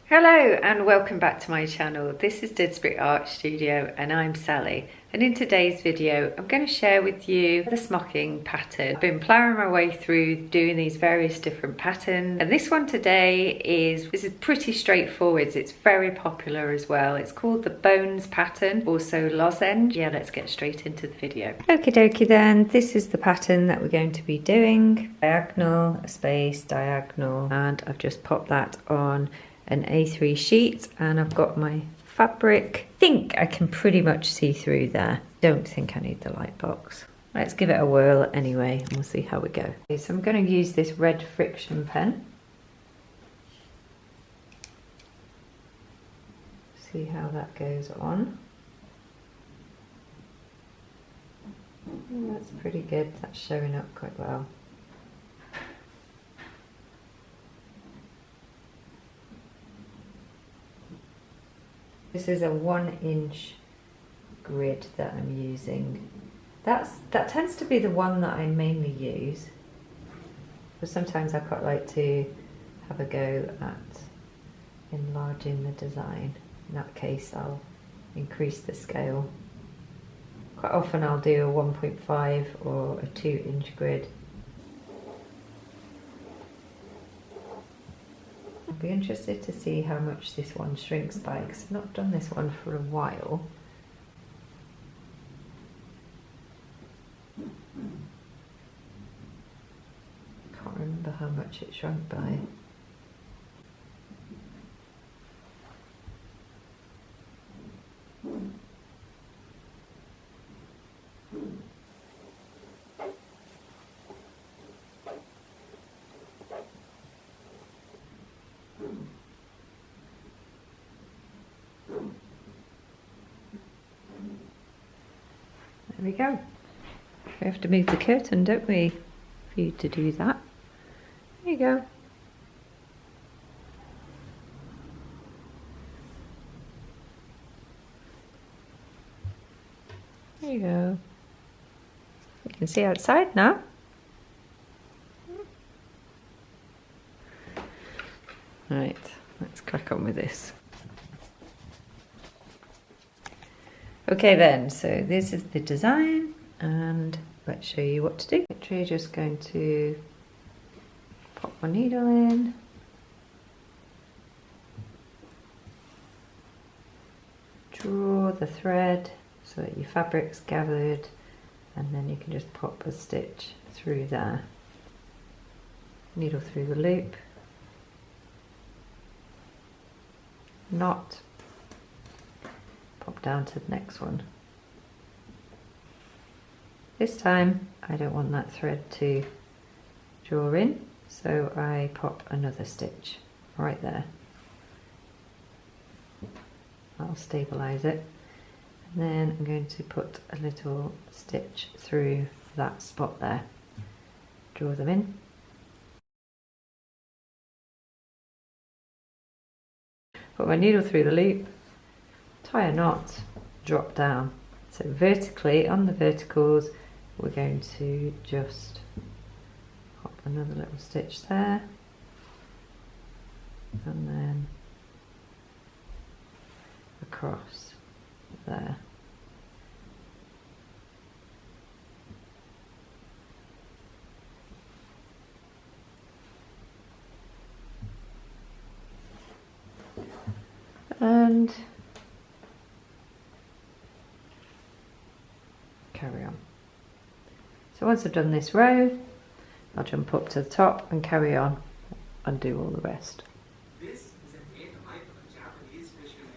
Hello and welcome back to my channel. This is Didsbury Art Studio and I'm Sally, and in today's video I'm going to share with you the smocking pattern. I've been ploughing my way through doing these various different patterns, and this one today is pretty straightforward. It's very popular as well. It's called the bones pattern, also lozenge. Yeah, let's get straight into the video. Okie dokie then, this is the pattern that we're going to be doing. Diagonal, a space, diagonal, and I've just popped that on an A3 sheet, and I've got my fabric. I think I can pretty much see through there. Don't think I need the light box. Let's give it a whirl anyway and we'll see how we go. Okay, so I'm going to use this red friction pen. See how that goes on. Oh, that's pretty good. That's showing up quite well. This is a 1-inch grid that I'm using. That tends to be the one that I mainly use, but sometimes I quite like to have a go at enlarging the design. In that case I'll increase the scale. Quite often I'll do a 1.5 or a 2-inch grid. I'll be interested to see how much this one shrinks by, because I've not done this one for a while. Can't remember how much it shrunk by. There we go. We have to move the curtain, don't we, for you to do that. There you go. There you go. You can see outside now. Right, let's crack on with this. Okay then, so this is the design and let's show you what to do. Literally just going to pop my needle in, draw the thread so that your fabric's gathered, and then you can just pop a stitch through there. Needle through the loop, knot, pop down to the next one. This time I don't want that thread to draw in, so I pop another stitch right there. That'll stabilise it, and then I'm going to put a little stitch through that spot there. Draw them in. Put my needle through the loop, tie a knot, drop down. So vertically, on the verticals, we're going to just pop another little stitch there, and then across there. And carry on. So once I've done this row, I'll jump up to the top and carry on and do all the rest. This is an 8th type of Japanese fisherman.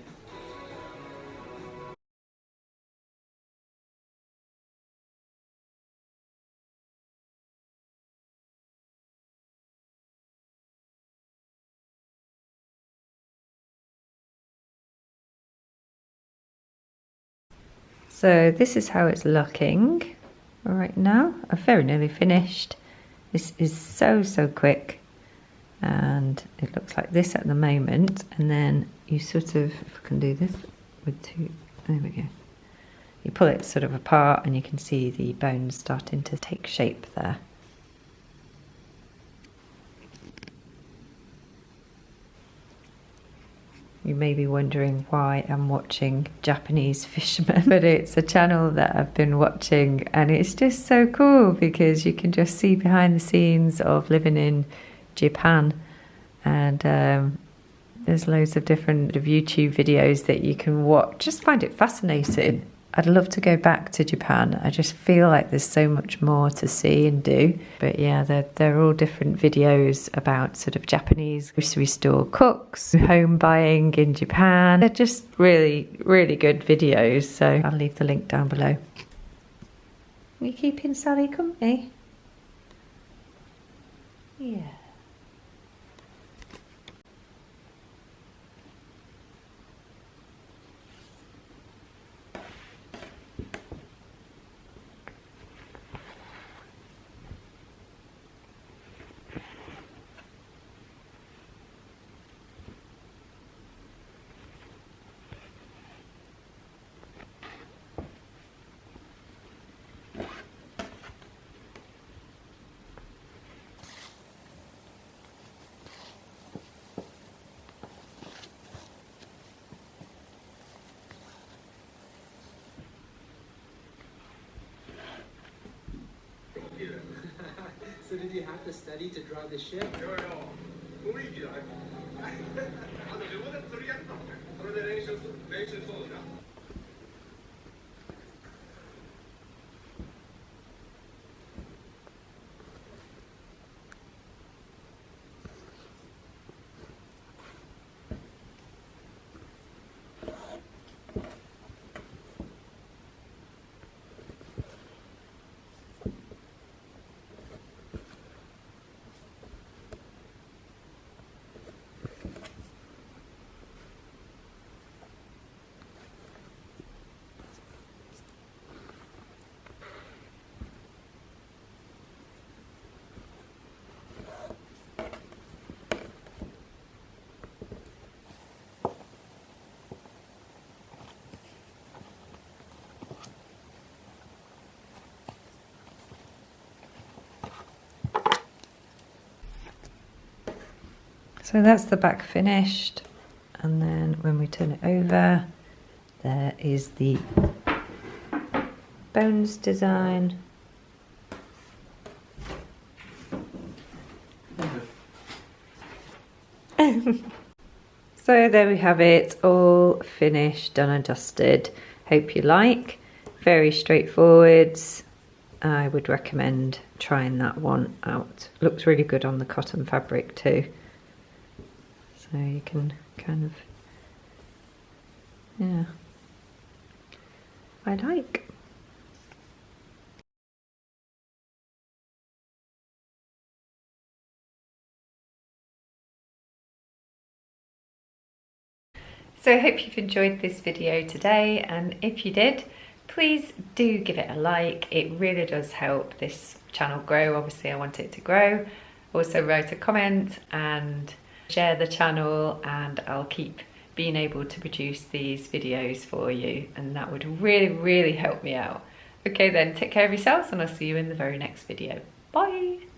So this is how it's looking right now. I've very nearly finished. This is so quick, and it looks like this at the moment, and then you sort of, if I can do this with two, there we go. You pull it sort of apart and you can see the bones starting to take shape there. You may be wondering why I'm watching Japanese fishermen, but it's a channel that I've been watching, and it's just so cool because you can just see behind the scenes of living in Japan, and there's loads of different YouTube videos that you can watch. Just find it fascinating. I'd love to go back to Japan. I just feel like there's so much more to see and do. But yeah, they're all different videos about sort of Japanese grocery store cooks, home buying in Japan. They're just really, really good videos. So I'll leave the link down below. Are you keeping Sally company? Yeah. So did you have to study to drive the ship? So that's the back finished, and then when we turn it over, there is the bones design. So there we have it, all finished, done and dusted. Hope you like. Very straightforward. I would recommend trying that one out. Looks really good on the cotton fabric too. So you can kind of, yeah, I like. So I hope you've enjoyed this video today, and if you did, please do give it a like. It really does help this channel grow. Obviously I want it to grow. Also write a comment and share the channel, and I'll keep being able to produce these videos for you, and that would really, really help me out. Okay then, take care of yourselves, and I'll see you in the very next video. Bye!